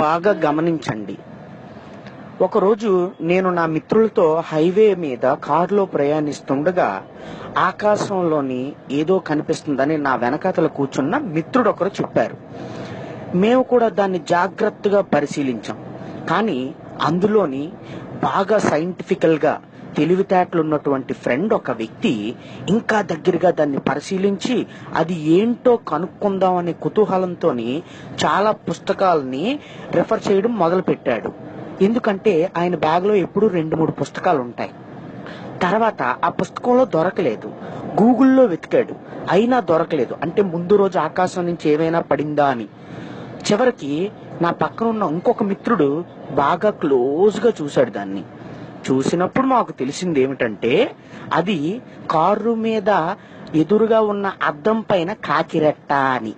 బాగా గమనించండి. ఒకరోజు నేను నా మిత్రులతో హైవే మీద కారులో ప్రయాణిస్తుండగా ఆకాశంలోని ఏదో కనిపిస్తుందని నా వెనకాతల కూర్చున్న మిత్రుడు ఒకరు చెప్పారు. మేము కూడా దాన్ని జాగ్రత్తగా పరిశీలించాం. కానీ అందులోని బాగా సైంటిఫికల్ గా తెలివితేటలు ఉన్నటువంటి ఫ్రెండ్ ఒక వ్యక్తి ఇంకా దగ్గరగా దాన్ని పరిశీలించి అది ఏంటో కనుక్కుందాం అనే కుతూహలంతో చాలా పుస్తకాలని రెఫర్ చేయడం మొదలు పెట్టాడు. ఎందుకంటే ఆయన బ్యాగ్ లో ఎప్పుడు 2-3 పుస్తకాలు ఉంటాయి. తర్వాత ఆ పుస్తకంలో దొరకలేదు. గూగుల్లో వెతికాడు, అయినా దొరకలేదు. అంటే ముందు రోజు ఆకాశం నుంచి ఏమైనా పడిందా అని. చివరికి నా పక్కన ఉన్న ఇంకొక మిత్రుడు బాగా క్లోజ్ గా చూశాడు దాన్ని. చూసినప్పుడు మాకు తెలిసింది ఏమిటంటే అది కారు మీద ఎదురుగా ఉన్న అద్దం పైన కాకిరెట్ట అని.